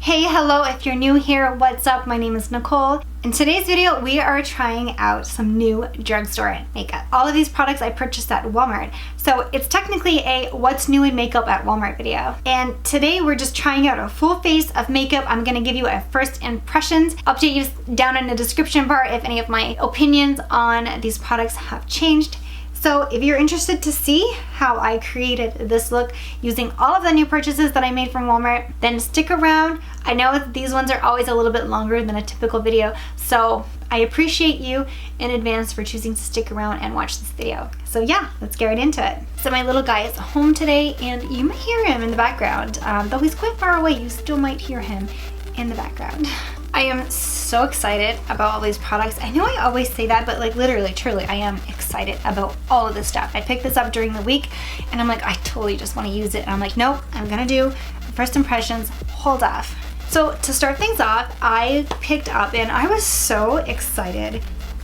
Hey, hello, if you're new here, what's up? My name is Nicole. In today's video, we are trying out some new drugstore makeup. All of these products I purchased at Walmart. So it's technically a what's new in makeup at Walmart video. And today we're just trying out a full face of makeup. I'm gonna give you a first impressions, update you down in the description bar if any of my opinions on these products have changed. So if you're interested to see how I created this look using all of the new purchases that I made from Walmart, then stick around. I know that these ones are always a little bit longer than a typical video, so I appreciate you in advance for choosing to stick around and watch this video. So yeah, let's get right into it. So my little guy is home today and you might hear him in the background. Though he's quite far away, you still might hear him in the background. I am so excited about all these products. I know I always say that, but like literally, truly, I am excited about all of this stuff. I picked this up during the week and I'm like, I totally just want to use it. And I'm like, nope, I'm gonna do first impressions, hold off. So to start things off, I picked up and I was so excited,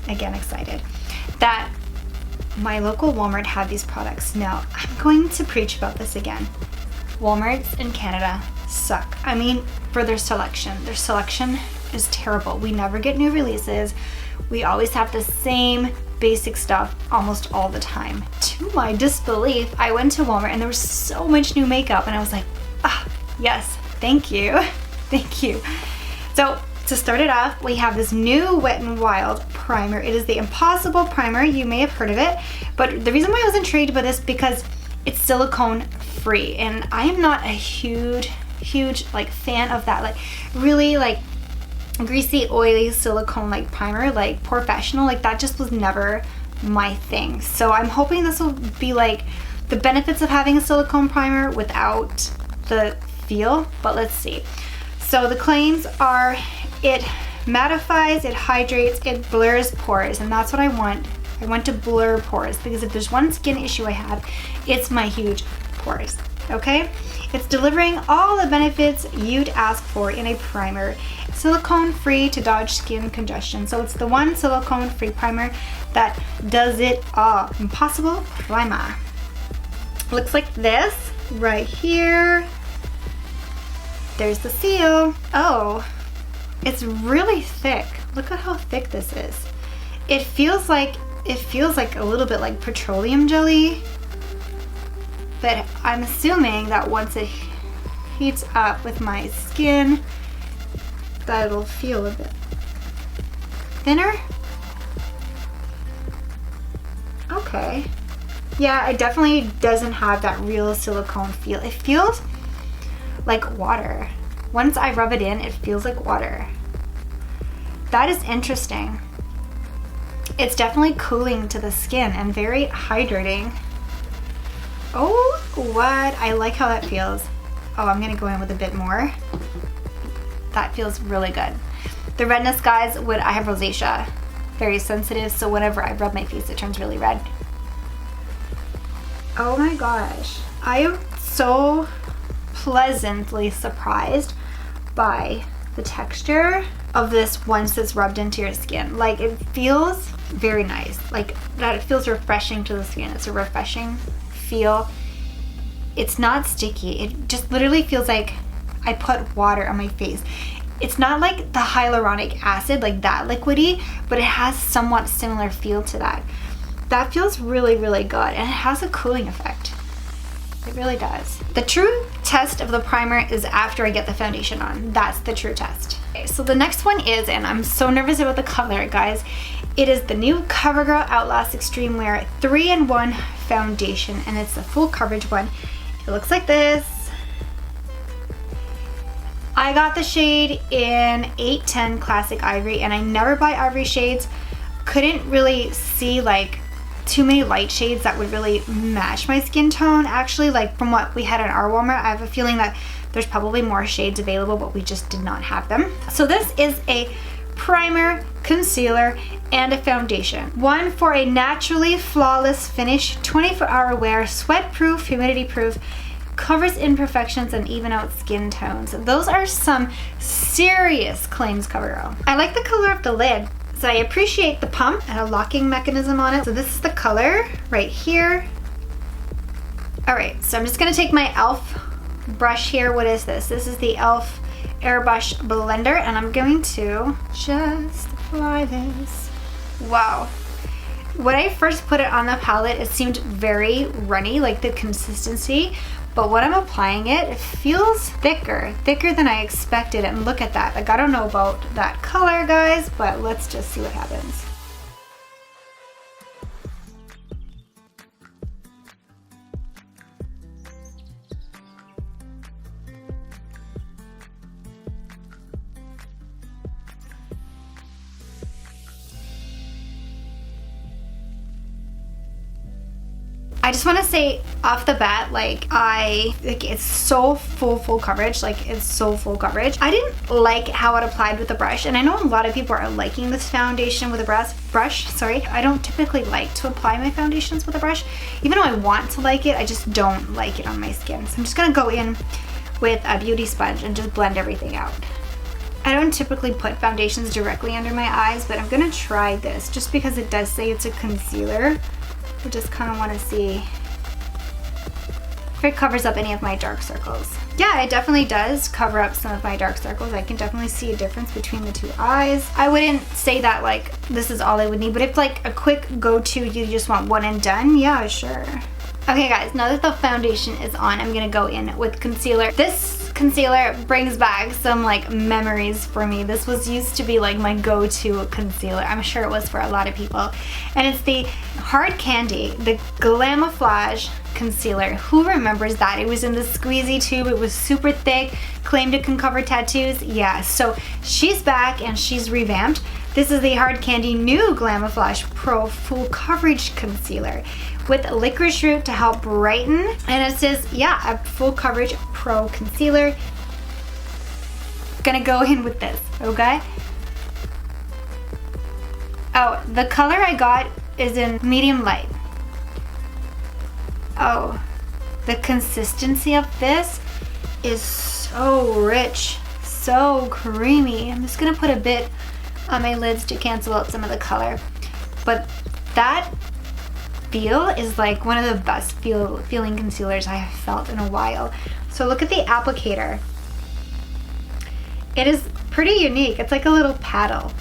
again excited, that my local Walmart had these products. Now, I'm going to preach about this again. Walmarts in Canada suck. I mean, for their selection is terrible. We never get new releases. We always have the same basic stuff almost all the time. To my disbelief, I went to Walmart and there was so much new makeup and I was like, ah, yes, thank you, thank you. So to start it off, we have this new Wet n Wild primer. It is the Impossible Primer. You may have heard of it, but the reason why I was intrigued by this because it's silicone free and I am not a huge like fan of that, like really like greasy, oily silicone like primer, like professional, like that just was never my thing. So I'm hoping this will be like the benefits of having a silicone primer without the feel, but let's see. So the claims are it mattifies, it hydrates, it blurs pores, and that's what I want. I want to blur pores because if there's one skin issue I have, it's my huge pores, okay? It's delivering all the benefits you'd ask for in a primer. Silicone free to dodge skin congestion. So it's the one silicone free primer that does it all. Impossible Primer. Looks like this right here. There's the seal. Oh, it's really thick. Look at how thick this is. It feels like a little bit like petroleum jelly. But I'm assuming that once it heats up with my skin, that it'll feel a bit thinner. Okay. Yeah, it definitely doesn't have that real silicone feel. It feels like water. Once I rub it in, it feels like water. That is interesting. It's definitely cooling to the skin and very hydrating. Oh, what? I like how that feels. Oh, I'm gonna go in with a bit more. That feels really good. The redness, guys, I have rosacea, very sensitive, so whenever I rub my face, it turns really red. Oh my gosh. I am so pleasantly surprised by the texture of this once it's rubbed into your skin. Like, it feels very nice. Like, that it feels refreshing to the skin. It's a refreshing feel. It's not sticky. It just literally feels like I put water on my face. It's not like the hyaluronic acid, like that liquidy, but it has somewhat similar feel to that. That feels really, really good, and it has a cooling effect. It really does. The true test of the primer is after I get the foundation on. That's the true test. Okay, so the next one is, and I'm so nervous about the color, guys, it is the new CoverGirl Outlast Extreme Wear 3-in-1 foundation, and it's the full coverage one. It looks like this. I got the shade in 810 Classic Ivory, and I never buy ivory shades. Couldn't really see like too many light shades that would really match my skin tone. Actually, like from what we had in our Walmart, I have a feeling that there's probably more shades available, but we just did not have them. So this is a primer, concealer, and a foundation. One for a naturally flawless finish, 24-hour wear, sweat-proof, humidity-proof, covers imperfections and even out skin tones. Those are some serious claims, CoverGirl. I like the color of the lid. So I appreciate the pump and a locking mechanism on it. So this is the color right here. All right, so I'm just gonna take my e.l.f. brush here. What is this? This is the e.l.f. airbrush blender, and I'm going to just apply this. Wow. When I first put it on the palette, it seemed very runny, like the consistency, but when I'm applying it, it feels thicker than I expected. And look at that. Like, I don't know about that color, guys, but let's just see what happens. I just want to say off the bat, like it's so full coverage, like it's so full coverage. I didn't like how it applied with the brush, and I know a lot of people are liking this foundation with a brush. Sorry, I don't typically like to apply my foundations with a brush. Even though I want to like it, I just don't like it on my skin. So I'm just gonna go in with a beauty sponge and just blend everything out. I don't typically put foundations directly under my eyes, but I'm gonna try this just because it does say it's a concealer. I just kind of want to see if it covers up any of my dark circles. Yeah, it definitely does cover up some of my dark circles. I can definitely see a difference between the two eyes. I wouldn't say that like this is all I would need, but if like a quick go-to, you just want one and done, yeah, sure. Okay guys, now that the foundation is on, I'm gonna go in with concealer. This concealer brings back some like memories for me. This was used to be like my go-to concealer. I'm sure it was for a lot of people. And it's the Hard Candy, the Glamouflage concealer. Who remembers that? It was in the squeezy tube. It was super thick, claimed it can cover tattoos. Yeah, so she's back and she's revamped. This is the Hard Candy new Glamouflage Pro Full Coverage Concealer with licorice root to help brighten. And it says, yeah, a full coverage pro concealer. Gonna go in with this, okay? Oh, the color I got is in medium light. Oh, the consistency of this is so rich, so creamy. I'm just gonna put a bit on my lids to cancel out some of the color. But that feel is like one of the best feeling concealers I have felt in a while. So look at the applicator. It is pretty unique. It's like a little paddle.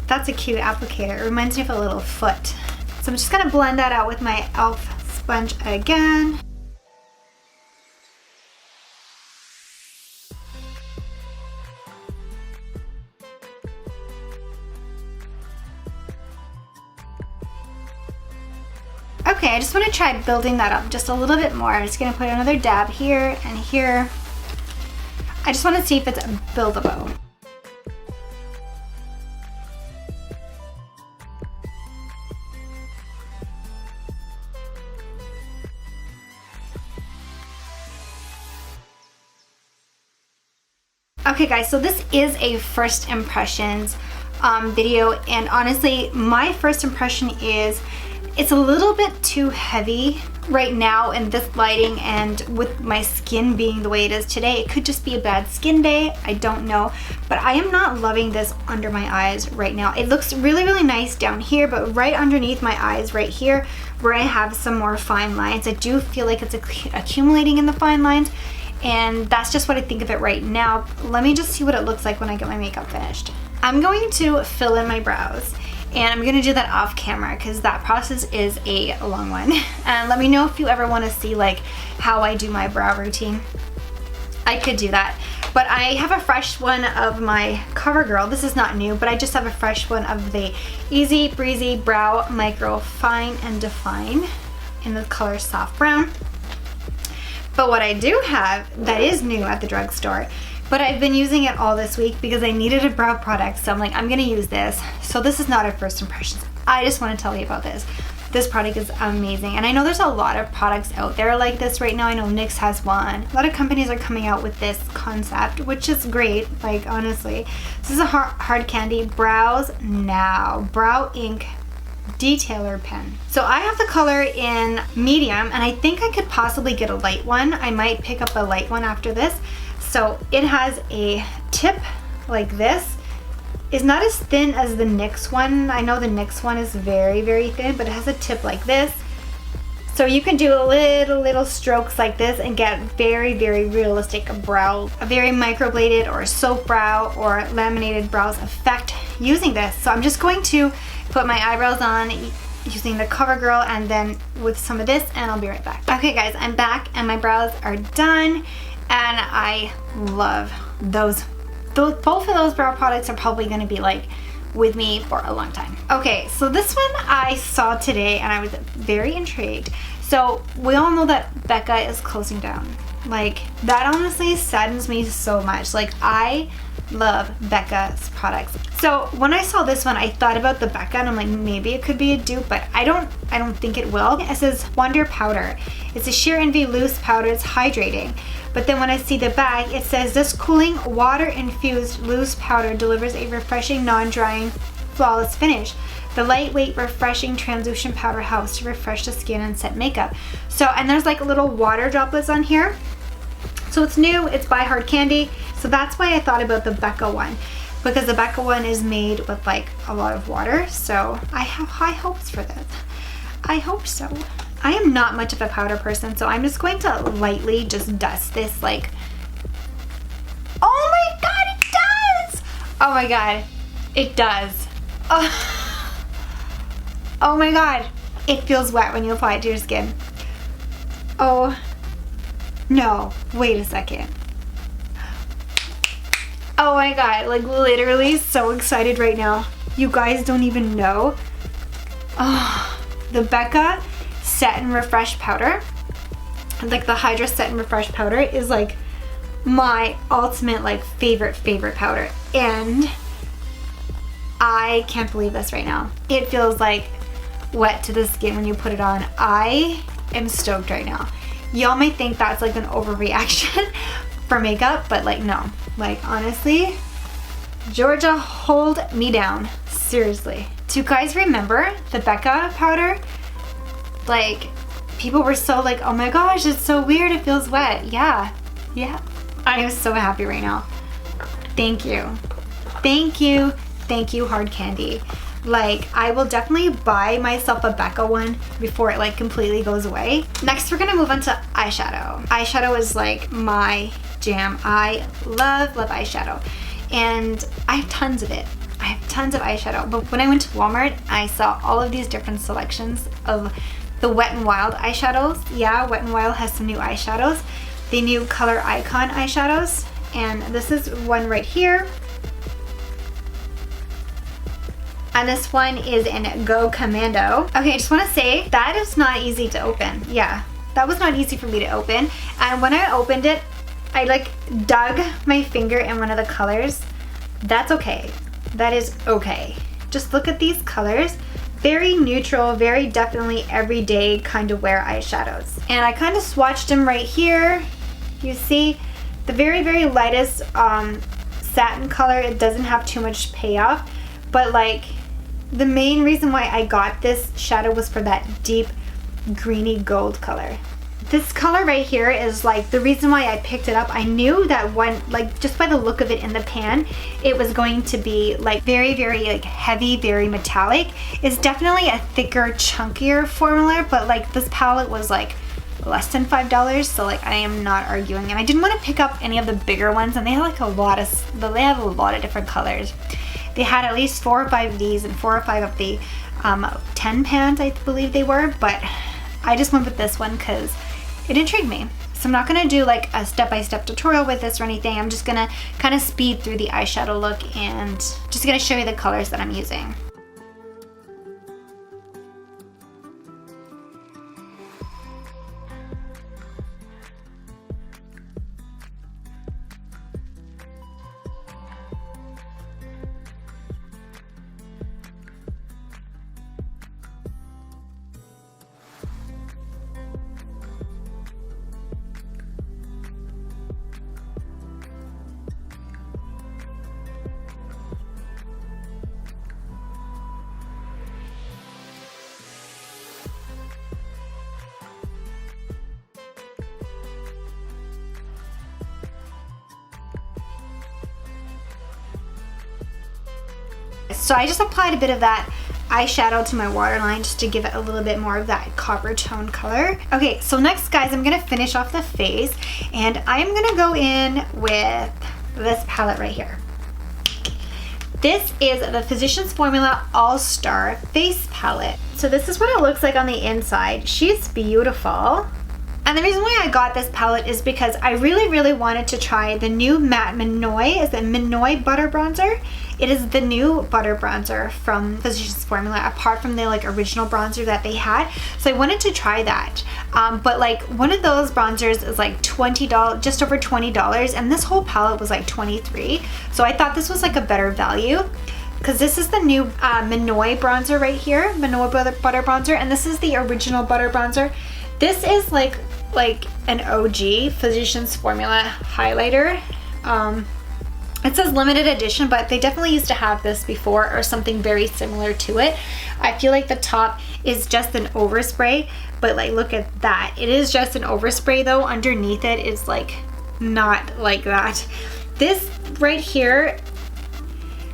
That's a cute applicator. It reminds me of a little foot. So I'm just gonna blend that out with my e.l.f. sponge again. Okay, I just want to try building that up just a little bit more. I'm just going to put another dab here and here. I just want to see if it's buildable. Okay guys, so this is a first impressions video, and honestly my first impression is it's a little bit too heavy right now in this lighting, and with my skin being the way it is today, it could just be a bad skin day. I don't know, but I am not loving this under my eyes right now. It looks really nice down here, but right underneath my eyes right here where I have some more fine lines, I do feel like it's accumulating in the fine lines, and that's just what I think of it right now. Let me just see what it looks like when I get my makeup finished. I'm going to fill in my brows. And I'm gonna do that off camera because that process is a long one. And let me know if you ever wanna see like how I do my brow routine. I could do that. But I have a fresh one of my CoverGirl. This is not new, but I just have a fresh one of the Easy Breezy Brow Micro Fine and Define in the color Soft Brown. But what I do have that is new at the drugstore, but I've been using it all this week because I needed a brow product, so I'm like, I'm gonna use this. So this is not a first impressions. I just wanna tell you about this. This product is amazing. And I know there's a lot of products out there like this right now. I know NYX has one. A lot of companies are coming out with this concept, which is great, like honestly. This is a Hard Candy Brows Now Brow Ink Detailer pen. So I have the color in medium, and I think I could possibly get a light one. I might pick up a light one after this. So it has a tip like this. It's not as thin as the NYX one. I know the NYX one is very thin, but it has a tip like this. So you can do little strokes like this and get very realistic brows. A very microbladed or soap brow or laminated brows effect using this. So I'm just going to put my eyebrows on using the CoverGirl and then with some of this, and I'll be right back. Okay guys, I'm back and my brows are done, and I love those. Both of those brow products are probably gonna be like with me for a long time. Okay, so this one I saw today and I was very intrigued. So we all know that Becca is closing down. Like, that honestly saddens me so much. Like, I love Becca's products. So when I saw this one, I thought about the Becca and I'm like, maybe it could be a dupe, but I don't think it will. It says Wonder Powder. It's a sheer envy loose powder. It's hydrating. But then when I see the bag, it says this cooling water infused loose powder delivers a refreshing, non-drying, flawless finish. The lightweight, refreshing translucent powder helps to refresh the skin and set makeup. So, and there's like little water droplets on here. So it's new, it's by Hard Candy. So that's why I thought about the Becca one, because the Becca one is made with like a lot of water. So I have high hopes for this. I hope so. I am not much of a powder person, so I'm just going to lightly just dust this like, oh my God, it does! Oh my God, it does. Oh my God, it feels wet when you apply it to your skin. Oh, no, wait a second. Oh my God, like literally so excited right now. You guys don't even know. Oh, the Becca Set and Refresh powder, like the Hydra Set and Refresh powder is like my ultimate like favorite powder, and I can't believe this right now. It feels like wet to the skin when you put it on. I am stoked right now. Y'all might think that's like an overreaction for makeup, but like no, like honestly, Georgia, hold me down, seriously. Do you guys remember the Becca powder? Like, people were so like, oh my gosh, it's so weird, it feels wet. Yeah. I am so happy right now. Thank you, Hard Candy. Like, I will definitely buy myself a Becca one before it like completely goes away. Next, we're gonna move on to eyeshadow. Eyeshadow is like my jam. I love eyeshadow, and I have tons of it. I have tons of eyeshadow, but when I went to Walmart, I saw all of these different selections of the Wet n Wild eyeshadows. Yeah, Wet n Wild has some new eyeshadows. The new Color Icon eyeshadows, and this is one right here. And this one is in Go Commando. Okay, I just want to say that is not easy to open. Yeah, that was not easy for me to open. And when I opened it, I like dug my finger in one of the colors. That's okay. That is okay. Just look at these colors. Very neutral, very definitely everyday kind of wear eyeshadows. And I kind of swatched them right here. You see the very lightest satin color. It doesn't have too much payoff, but like the main reason why I got this shadow was for that deep greeny gold color. This color right here is like the reason why I picked it up. I knew that one, like just by the look of it in the pan, it was going to be like very like heavy, very metallic. It's definitely a thicker, chunkier formula, but like this palette was like less than $5, so like I am not arguing. And I didn't want to pick up any of the bigger ones, and they had like a lot of different colors. They had at least 4 or 5 of these and 4 or 5 of the 10 pans, I believe they were, but I just went with this one because it intrigued me. So I'm not gonna do like a step-by-step tutorial with this or anything. I'm just gonna kind of speed through the eyeshadow look and just gonna show you the colors that I'm using. So I just applied a bit of that eyeshadow to my waterline just to give it a little bit more of that copper tone color. Okay, so next guys, I'm gonna finish off the face, and I'm gonna go in with this palette right here. This is the Physicians Formula All-Star Face Palette. So this is what it looks like on the inside. She's beautiful. And the reason why I got this palette is because I really wanted to try the new matte Minoy. Is it Minoy Butter Bronzer? It is the new butter bronzer from Physicians Formula, apart from the like original bronzer that they had. So I wanted to try that. But like one of those bronzers is like $20, just over $20, and this whole palette was like $23. So I thought this was like a better value, because this is the new Minoy bronzer right here, Minoy butter bronzer, and this is the original butter bronzer. This is like an OG Physicians Formula highlighter. It says limited edition, but they definitely used to have this before, or something very similar to it. I feel like the top is just an overspray, but like look at that. It is just an overspray though. Underneath it is like not like that. This right here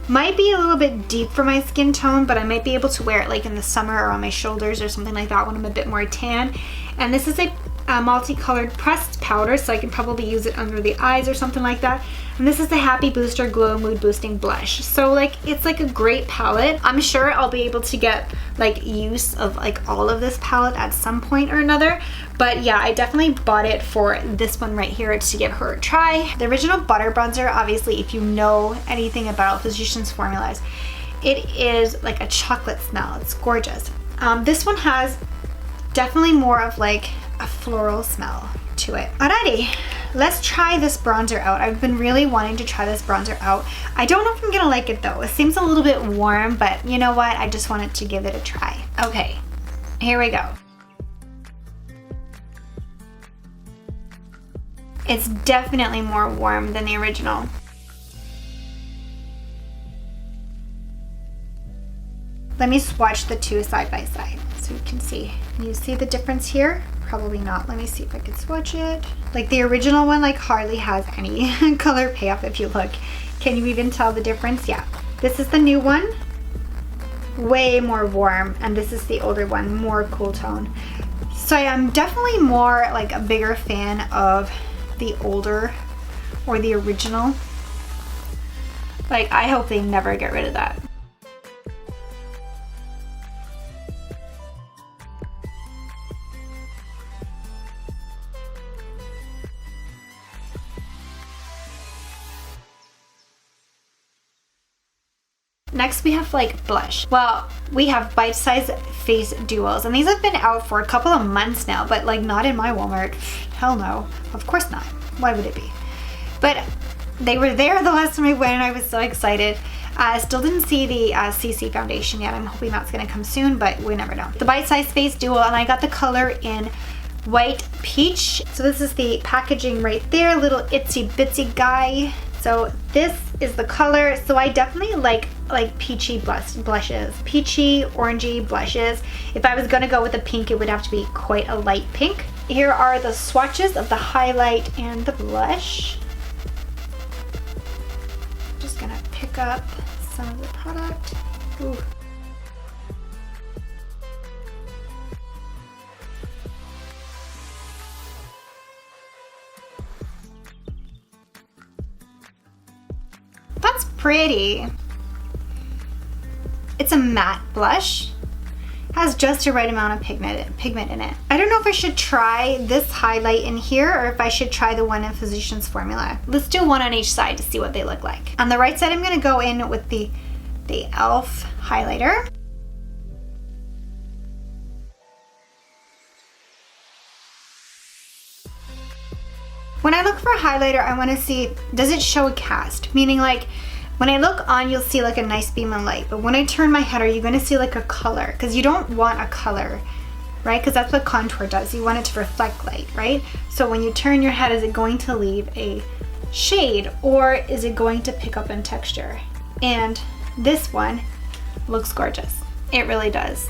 might be a little bit deep for my skin tone, but I might be able to wear it like in the summer or on my shoulders or something like that when I'm a bit more tan. And this is a multicolored pressed powder, so I can probably use it under the eyes or something like that. And this is the Happy Booster Glow Mood Boosting Blush. So like it's like a great palette. I'm sure I'll be able to get like use of like all of this palette at some point or another. But yeah, I definitely bought it for this one right here to give her a try. The original butter bronzer, obviously, if you know anything about Physicians Formulas, it is like a chocolate smell. It's gorgeous. This one has definitely more of like a floral smell to it. Alrighty, let's try this bronzer out. I've been really wanting to try this bronzer out. I don't know if I'm gonna like it though. It seems a little bit warm, but you know what? I just wanted to give it a try. Okay, here we go. It's definitely more warm than the original. Let me swatch the two side by side so you can see. Can you see the difference here? Probably not. Let me see if I can swatch it. Like the original one like hardly has any color payoff if you look. Can you even tell the difference? Yeah. This is the new one. Way more warm, and this is the older one, more cool tone. So I'm definitely more like a bigger fan of the older or the original. Like I hope they never get rid of that. Next we have like blush. Well, we have bite-sized face duos, and these have been out for a couple of months now, but like not in my Walmart. Hell no, of course not. Why would it be? But they were there the last time I went, and I was so excited. I still didn't see the CC foundation yet. I'm hoping that's gonna come soon, but we never know. The bite-sized face duo, and I got the color in white peach. So this is the packaging right there, little itsy bitsy guy. So this is the color. So I definitely like peachy blushes, peachy, orangey blushes. If I was gonna go with a pink, it would have to be quite a light pink. Here are the swatches of the highlight and the blush. Just gonna pick up some of the product. Ooh. That's pretty. It's a matte blush. Has just the right amount of pigment in it. I don't know if I should try this highlight in here or if I should try the one in Physicians Formula. Let's do one on each side to see what they look like. On the right side, I'm gonna go in with the e.l.f. highlighter. When I look for a highlighter, I want to see, does it show a cast? Meaning like, when I look on, you'll see like a nice beam of light, but when I turn my head, are you going to see like a color? Because you don't want a color, right? Because that's what contour does. You want it to reflect light, right? So when you turn your head, is it going to leave a shade, or is it going to pick up in texture? And this one looks gorgeous. It really does.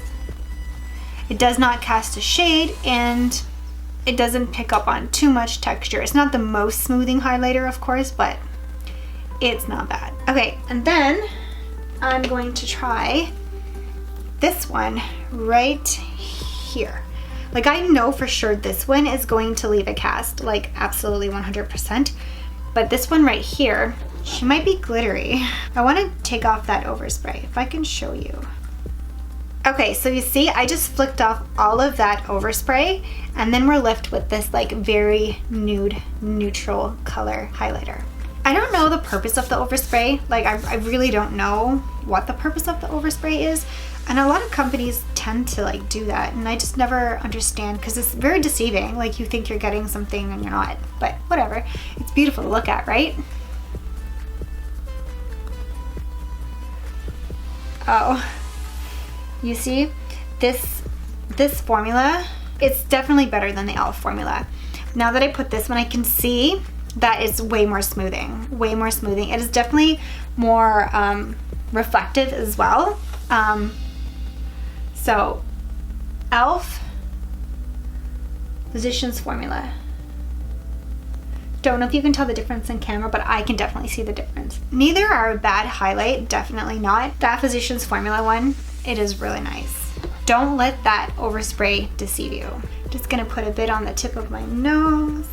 It does not cast a shade, and it doesn't pick up on too much texture. It's not the most smoothing highlighter, of course, but it's not bad. Okay, and then I'm going to try this one right here. Like I know for sure this one is going to leave a cast, like absolutely 100%. But this one right here, she might be glittery. I want to take off that overspray, if I can show you. Okay, so you see, I just flicked off all of that overspray, and then we're left with this like very nude, neutral color highlighter. I don't know the purpose of the overspray. Like I really don't know what the purpose of the overspray is. And a lot of companies tend to like do that, and I just never understand because it's very deceiving. Like you think you're getting something and you're not, but whatever. It's beautiful to look at, right? Oh, you see, this formula, it's definitely better than the e.l.f. formula. Now that I put this one, I can see that it's way more smoothing, way more smoothing. It is definitely more reflective as well. So, e.l.f. Physicians Formula. Don't know if you can tell the difference in camera, but I can definitely see the difference. Neither are a bad highlight, definitely not. That Physicians Formula one, it is really nice. Don't let that overspray deceive you. Just gonna put a bit on the tip of my nose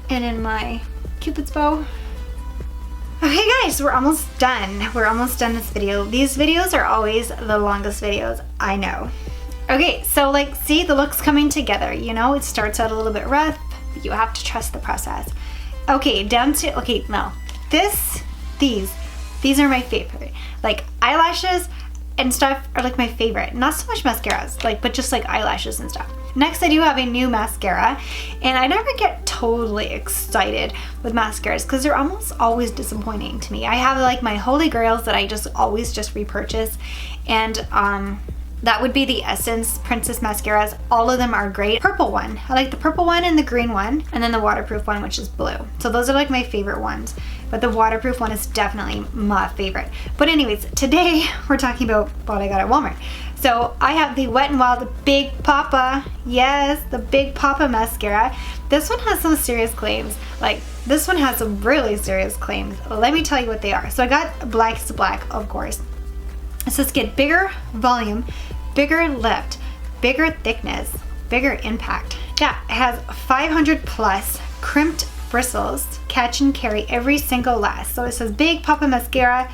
and in my Cupid's bow. Okay guys, we're almost done. We're almost done this video. These videos are always the longest videos, I know. Okay, so like, see, the look's coming together, you know? It starts out a little bit rough, but you have to trust the process. Okay, down to, okay, no. These are my favorite. Like, eyelashes and stuff are like my favorite. Not so much mascaras, like, but just like eyelashes and stuff. Next, I do have a new mascara, and I never get totally excited with mascaras because they're almost always disappointing to me. I have like my holy grails that I just always just repurchase, and that would be the Essence Princess mascaras. All of them are great. Purple one, I like the purple one and the green one, and then the waterproof one, which is blue. So those are like my favorite ones, but the waterproof one is definitely my favorite. But anyways, today we're talking about what I got at Walmart. So I have the Wet n Wild Big Papa. Yes, the Big Papa mascara. This one has some serious claims. Like, this one has some really serious claims. Let me tell you what they are. So I got Black to Black, of course. It says get bigger volume, bigger lift, bigger thickness, bigger impact. Yeah, it has 500 plus crimped bristles, catch and carry every single lash. So it says Big Papa mascara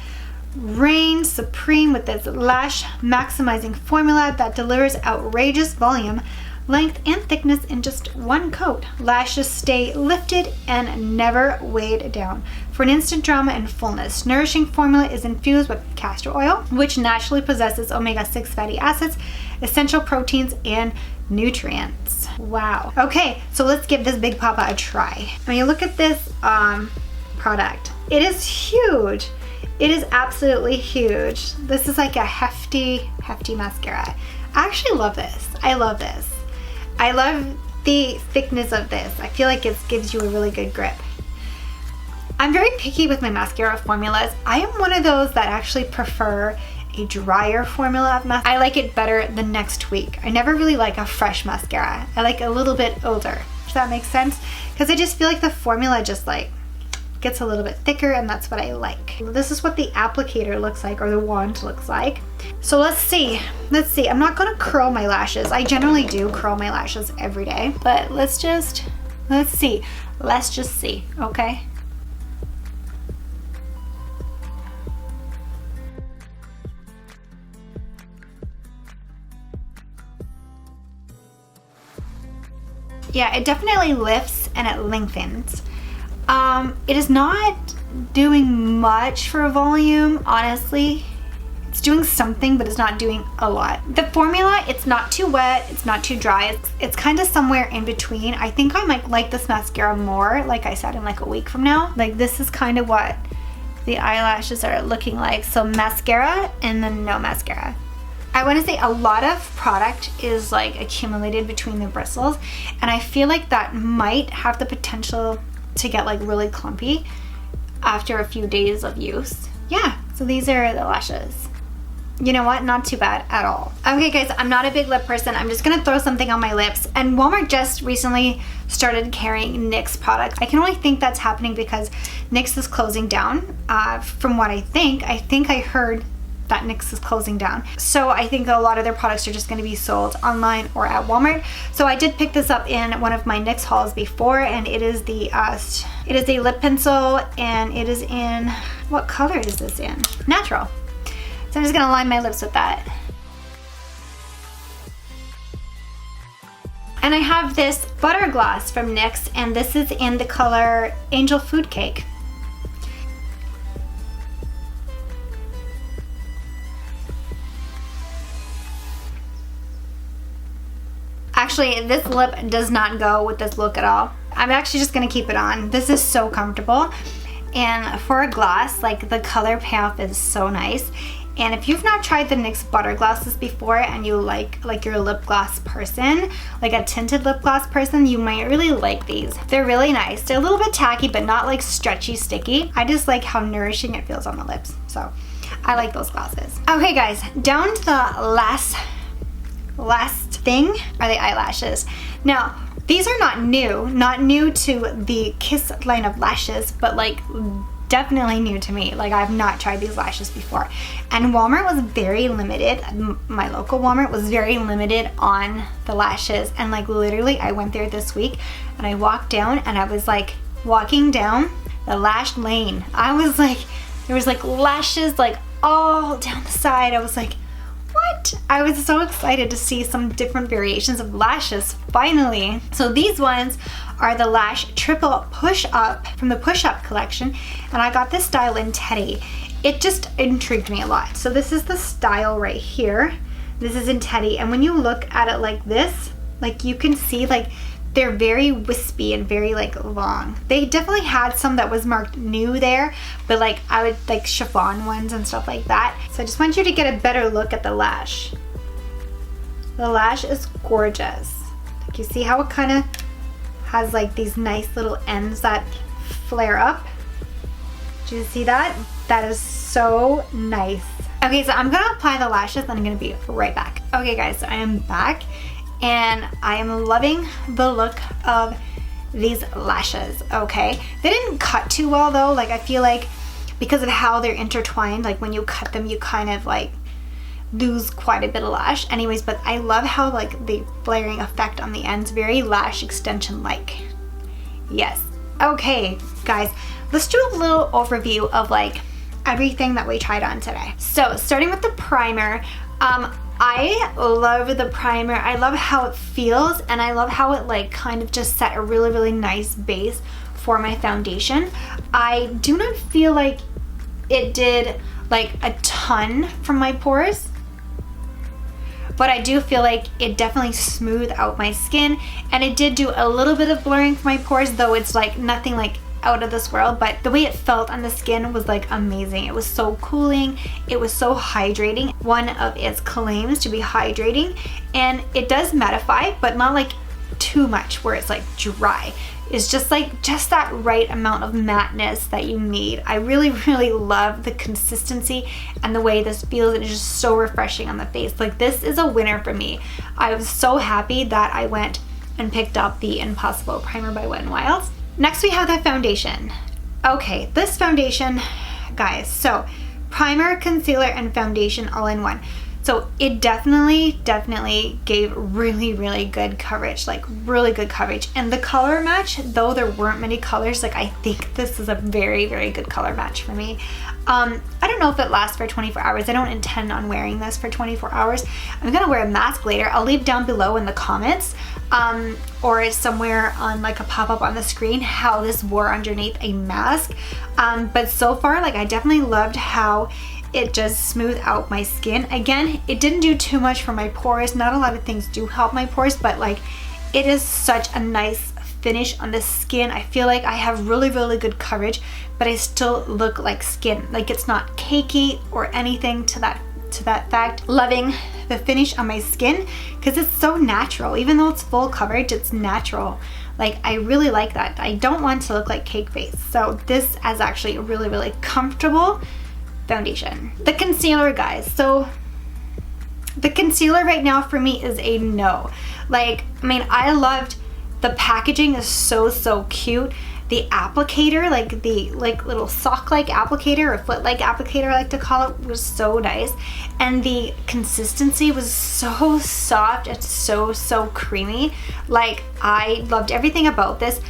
reigns supreme with its lash maximizing formula that delivers outrageous volume, length, and thickness in just one coat. Lashes stay lifted and never weighed down. For an instant drama and fullness, nourishing formula is infused with castor oil, which naturally possesses omega-6 fatty acids, essential proteins, and nutrients. Wow. Okay, so let's give this Big Papa a try. When you look at this product, it is huge. It is absolutely huge. This is like a hefty mascara. I actually love this. I love this. I love the thickness of this. I feel like it gives you a really good grip. I'm very picky with my mascara formulas. I am one of those that actually prefer a drier formula of mascara. I like it better the next week. I never really like a fresh mascara. I like a little bit older. Does that make sense? Because I just feel like the formula just like gets a little bit thicker, and that's what I like. This is what the applicator looks like, or the wand looks like. So let's see. I'm not gonna curl my lashes. I generally do curl my lashes every day, but let's just see, okay? Yeah, it definitely lifts and it lengthens. It is not doing much for volume, honestly. It's doing something, but it's not doing a lot. The formula, it's not too wet, it's not too dry. It's kind of somewhere in between. I think I might like this mascara more, like I said, in like a week from now. Like, this is kind of what the eyelashes are looking like. So mascara and then no mascara. I want to say a lot of product is like accumulated between the bristles, and I feel like that might have the potential to get like really clumpy after a few days of use. Yeah, so these are the lashes. You know what? Not too bad at all. Okay guys, I'm not a big lip person. I'm just gonna throw something on my lips. And Walmart just recently started carrying NYX products. I can only think that's happening because NYX is closing down. From what I think I heard that NYX is closing down. So I think a lot of their products are just going to be sold online or at Walmart. So I did pick this up in one of my NYX hauls before, and it is a lip pencil, and it is in, what color is this in? Natural. So I'm just going to line my lips with that. And I have this butter gloss from NYX, and this is in the color Angel Food Cake. Actually, this lip does not go with this look at all. I'm actually just gonna keep it on. This is so comfortable. And for a gloss, like, the color payoff is so nice. And if you've not tried the NYX butter glosses before and you like you're a lip gloss person, like a tinted lip gloss person, you might really like these. They're really nice. They're a little bit tacky, but not like stretchy, sticky. I just like how nourishing it feels on the lips. So I like those glosses. Okay guys, down to the last thing are the eyelashes. Now, these are not new to the Kiss line of lashes, but like definitely new to me. Like, I've not tried these lashes before. And Walmart was very limited. My local Walmart was very limited on the lashes. And like, literally, I went there this week and I walked down and I was like walking down the lash lane. I was like, there was like lashes like all down the side. I was like, what? I was so excited to see some different variations of lashes finally. So these ones are the Lash Triple Push Up from the Push Up collection, and I got this style in Teddy. It just intrigued me a lot. So this is the style right here. This is in Teddy, and when you look at it like this, like, you can see like they're very wispy and very like long. They definitely had some that was marked new there, but like I would like chiffon ones and stuff like that. So I just want you to get a better look at the lash. The lash is gorgeous. Like, you see how it kind of has like these nice little ends that flare up. Do you see that? That is so nice. Okay, so I'm gonna apply the lashes and I'm gonna be right back. Okay guys, so I am back and I am loving the look of these lashes, okay? They didn't cut too well though. Like, I feel like because of how they're intertwined, like when you cut them, you kind of like lose quite a bit of lash. Anyways, but I love how like the flaring effect on the ends, very lash extension like. Yes. Okay, guys, let's do a little overview of like everything that we tried on today. So starting with the primer, I love the primer. I love how it feels, and I love how it like kind of just set a really, really nice base for my foundation. I do not feel like it did like a ton from my pores, but I do feel like it definitely smoothed out my skin, and it did do a little bit of blurring for my pores, though it's like nothing like out of this world. But the way it felt on the skin was like amazing. It was so cooling, it was so hydrating. One of its claims to be hydrating, and it does mattify, but not like too much where it's like dry. It's just like that right amount of matteness that you need. I really, really love the consistency and the way this feels. It is just so refreshing on the face. Like, this is a winner for me. I was so happy that I went and picked up the Impossible Primer by Wet n Wild. Next we have the foundation. Okay, this foundation, guys, so primer, concealer, and foundation all in one. So it definitely gave really, really good coverage, like really good coverage. And the color match, though there weren't many colors, like I think this is a very, very good color match for me. I don't know if it lasts for 24 hours. I don't intend on wearing this for 24 hours. I'm gonna wear a mask later. I'll leave down below in the comments or somewhere on like a pop-up on the screen how this wore underneath a mask. But so far, like, I definitely loved how it just smoothed out my skin. Again, it didn't do too much for my pores. Not a lot of things do help my pores, but like, it is such a nice finish on the skin. I feel like I have really, really good coverage, but I still look like skin. Like, it's not cakey or anything to that fact. Loving the finish on my skin because it's so natural. Even though it's full coverage, it's natural. Like, I really like that. I don't want to look like cake face. So this is actually a really, really comfortable foundation. The concealer, guys. So the concealer right now for me is a no. Like, I mean, I loved the packaging is so cute. the applicator, like the little sock-like applicator or foot-like applicator I like to call it, was so nice. And the consistency was so soft and so creamy. Like, I loved everything about this,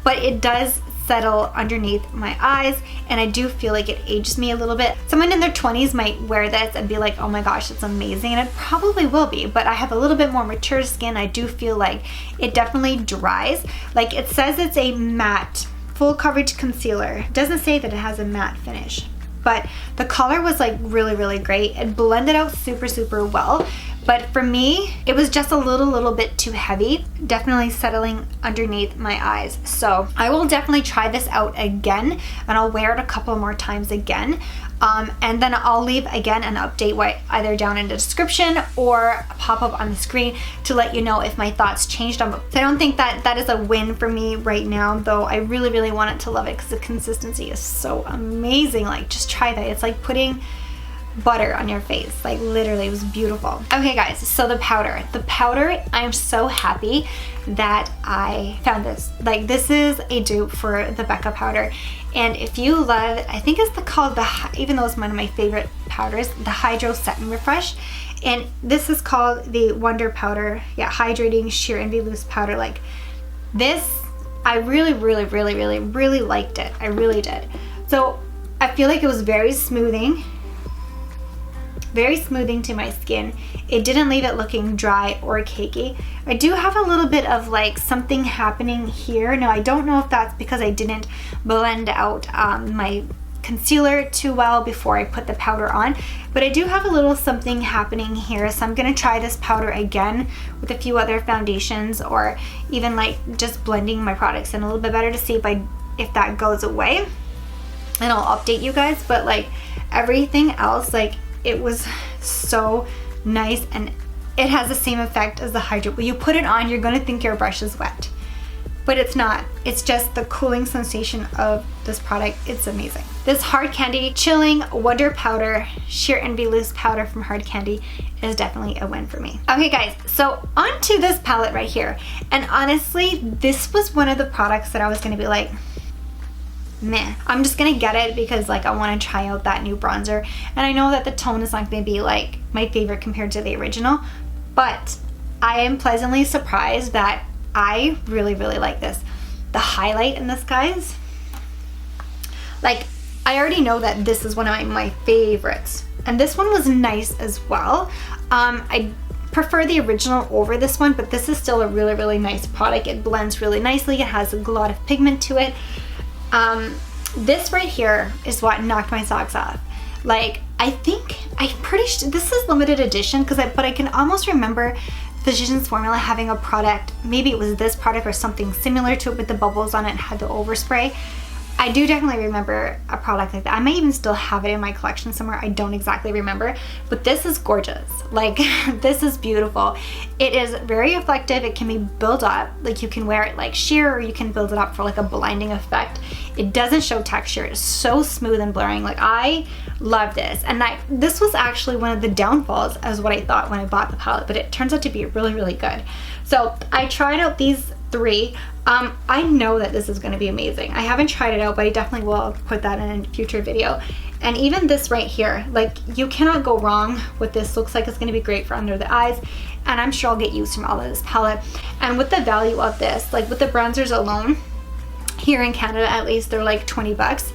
but it does settle underneath my eyes, and I do feel like it ages me a little bit. Someone in their 20s might wear this and be like, oh my gosh, it's amazing, and it probably will be, but I have a little bit more mature skin. I do feel like it definitely dries. Like, it says it's a matte full coverage concealer. It doesn't say that it has a matte finish, but the color was like really great. It blended out super well. But for me, it was just a little bit too heavy, definitely settling underneath my eyes. So I will definitely try this out again, and I'll wear it a couple more times again. And then I'll leave again an update either down in the description or pop up on the screen to let you know if my thoughts changed on it. So I don't think that is a win for me right now, though I really wanted to love it because the consistency is so amazing. Like, just try that. It's like putting butter on your face. Like, literally, it was beautiful. Okay guys, so the powder, I'm so happy that I found this. Like, this is a dupe for the Becca powder, and if you love, I think it's called even though it's one of my favorite powders, the Hydro Set and Refresh, and this is called the Wonder Powder. Yeah, hydrating sheer and loose powder. Like, this, I really liked it. I really did. So I feel like it was very smoothing to my skin. It didn't leave it looking dry or cakey. I do have a little bit of like something happening here. Now, I don't know if that's because I didn't blend out my concealer too well before I put the powder on, but I do have a little something happening here. So I'm gonna try this powder again with a few other foundations, or even like just blending my products in a little bit better to see if that goes away, and I'll update you guys. But like, everything else, like, it was so nice, and it has the same effect as the Hydro. When you put it on, you're gonna think your brush is wet, but it's not. It's just the cooling sensation of this product. It's amazing. This Hard Candy Chilling Wonder Powder Sheer and Loose Powder from Hard Candy is definitely a win for me. Okay guys, so on to this palette right here, and honestly, this was one of the products that I was gonna be like, meh, I'm just gonna get it because like I want to try out that new bronzer, and I know that the tone is not gonna be like my favorite compared to the original, but I am pleasantly surprised that I really like this. The highlight in this, guys, like, I already know that this is one of my favorites, and this one was nice as well. I prefer the original over this one, but this is still a really nice product. It blends really nicely. It has a lot of pigment to it. This right here is what knocked my socks off. Like, I'm pretty sure this is limited edition, but I can almost remember Physicians Formula having a product, maybe it was this product or something similar to it with the bubbles on it and had the overspray. I do definitely remember a product like that. I might even still have it in my collection somewhere. I don't exactly remember, but this is gorgeous. Like, this is beautiful. It is very effective. It can be built up. Like, you can wear it like sheer, or you can build it up for like a blinding effect. It doesn't show texture. It's so smooth and blurring. Like, I love this. And this was actually one of the downfalls as what I thought when I bought the palette, but it turns out to be really good. So I tried out these three. I know that this is going to be amazing. I haven't tried it out, but I definitely will put that in a future video. And even this right here, like, you cannot go wrong with this. Looks like it's going to be great for under the eyes, and I'm sure I'll get used from all of this palette. And with the value of this, like with the bronzers alone, here in Canada at least, they're like 20 bucks,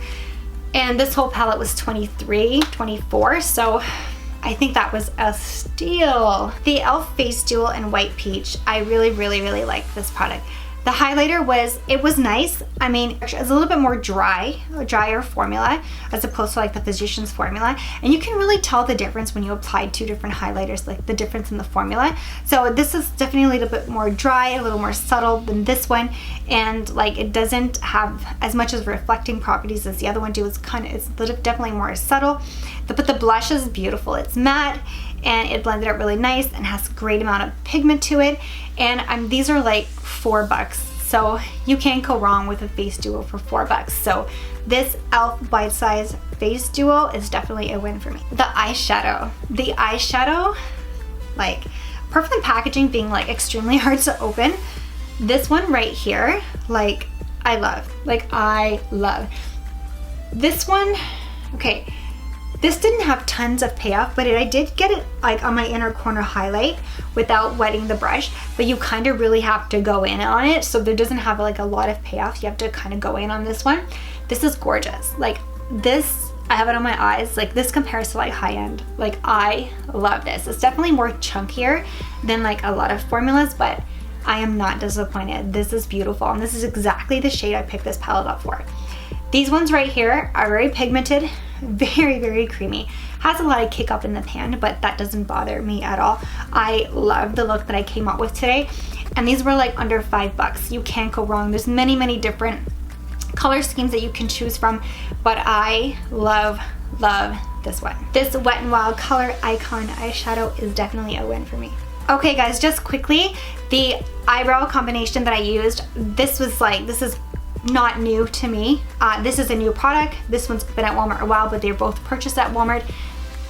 and this whole palette was 23, 24, so I think that was a steal. The e.l.f. Face Duo in White Peach, I really liked this product. The highlighter was nice. I mean, it's a little bit more drier formula as opposed to like the Physicians Formula. And you can really tell the difference when you apply two different highlighters, like the difference in the formula. So this is definitely a little bit more dry, a little more subtle than this one. And like, it doesn't have as much as reflecting properties as the other one do. It's definitely more subtle. But the blush is beautiful. It's matte, and it blended out really nice and has a great amount of pigment to it. And these are like $4, so you can't go wrong with a face duo for $4. So this e.l.f. Bite Size Face Duo is definitely a win for me. The eyeshadow, like, perfect packaging being like extremely hard to open. This one right here, like, I love. Like, I love. This one, okay, this didn't have tons of payoff, but I did get it like on my inner corner highlight without wetting the brush, but you kind of really have to go in on it, so there doesn't have like a lot of payoff. You have to kind of go in on this one. This is gorgeous. Like this, I have it on my eyes. Like this compares to like high end. Like I love this. It's definitely more chunkier than like a lot of formulas, but I am not disappointed. This is beautiful, and this is exactly the shade I picked this palette up for. These ones right here are very pigmented, very, very creamy. Has a lot of kick up in the pan, but that doesn't bother me at all. I love the look that I came up with today, and these were like under $5. You can't go wrong. There's many, many different color schemes that you can choose from, but I love this one. This Wet n Wild Color Icon eyeshadow is definitely a win for me. Okay guys, just quickly, the eyebrow combination that I used, this is not new to me. This is a new product. This one's been at Walmart a while, but they're both purchased at Walmart.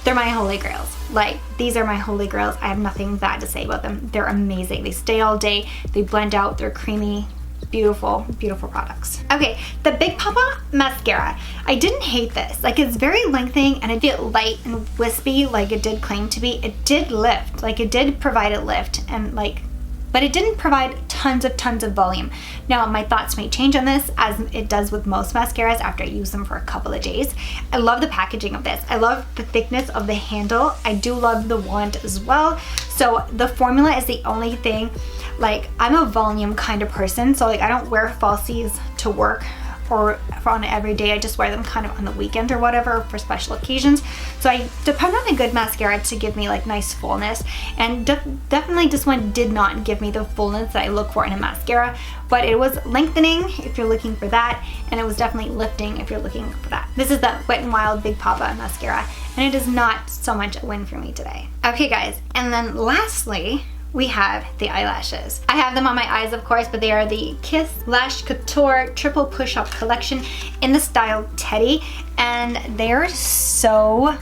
They're my holy grails. Like, these are my holy grails. I have nothing bad to say about them. They're amazing. They stay all day. They blend out. They're creamy. Beautiful, beautiful products. Okay, the Big Papa mascara. I didn't hate this. Like, it's very lengthening and it felt light and wispy like it did claim to be. It did lift. Like, it did provide a lift, and like, but it didn't provide tons of volume. Now, my thoughts may change on this, as it does with most mascaras after I use them for a couple of days. I love the packaging of this. I love the thickness of the handle. I do love the wand as well. So the formula is the only thing. Like, I'm a volume kind of person, so like I don't wear falsies to work or on every day. I just wear them kind of on the weekend or whatever for special occasions. So I depend on a good mascara to give me like nice fullness, and definitely this one did not give me the fullness that I look for in a mascara, but it was lengthening if you're looking for that, and it was definitely lifting if you're looking for that. This is the Wet n Wild Big Papa mascara, and it is not so much a win for me today. Okay guys, and then lastly, we have the eyelashes. I have them on my eyes, of course, but they are the Kiss Lash Couture Triple Push-Up Collection in the style Teddy, and they're so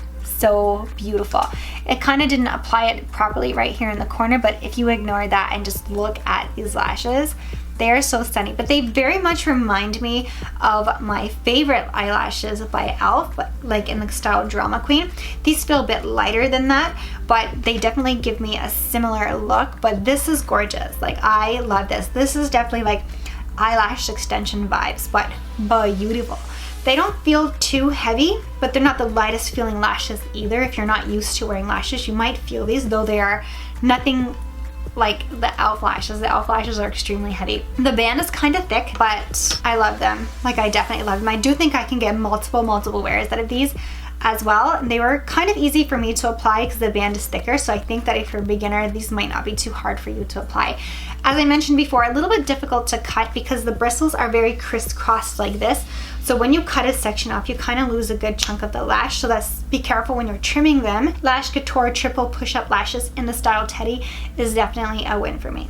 beautiful. It kind of didn't apply it properly right here in the corner, but if you ignore that and just look at these lashes, they are so stunning. But they very much remind me of my favorite eyelashes by e.l.f., like in the style Drama Queen. These feel a bit lighter than that, but they definitely give me a similar look. But this is gorgeous. Like, I love this. This is definitely like eyelash extension vibes, but beautiful. They don't feel too heavy, but they're not the lightest feeling lashes either. If you're not used to wearing lashes, you might feel these, though they are nothing like the e.l.f. lashes. The e.l.f. lashes are extremely heavy. The band is kind of thick, but I love them. Like, I definitely love them. I do think I can get multiple wears out of these as well. They were kind of easy for me to apply because the band is thicker, so I think that if you're a beginner, these might not be too hard for you to apply. As I mentioned before, a little bit difficult to cut because the bristles are very crisscrossed like this. So when you cut a section off, you kind of lose a good chunk of the lash, so be careful when you're trimming them. Lash Couture Triple Push-Up Lashes in the style Teddy is definitely a win for me.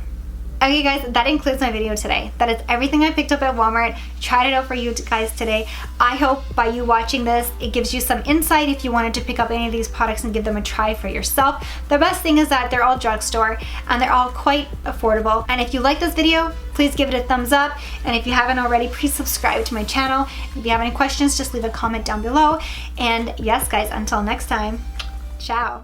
Okay guys, that includes my video today. That is everything I picked up at Walmart. Tried it out for you guys today. I hope by you watching this, it gives you some insight if you wanted to pick up any of these products and give them a try for yourself. The best thing is that they're all drugstore and they're all quite affordable. And if you like this video, please give it a thumbs up. And if you haven't already, please subscribe to my channel. If you have any questions, just leave a comment down below. And yes guys, until next time, ciao.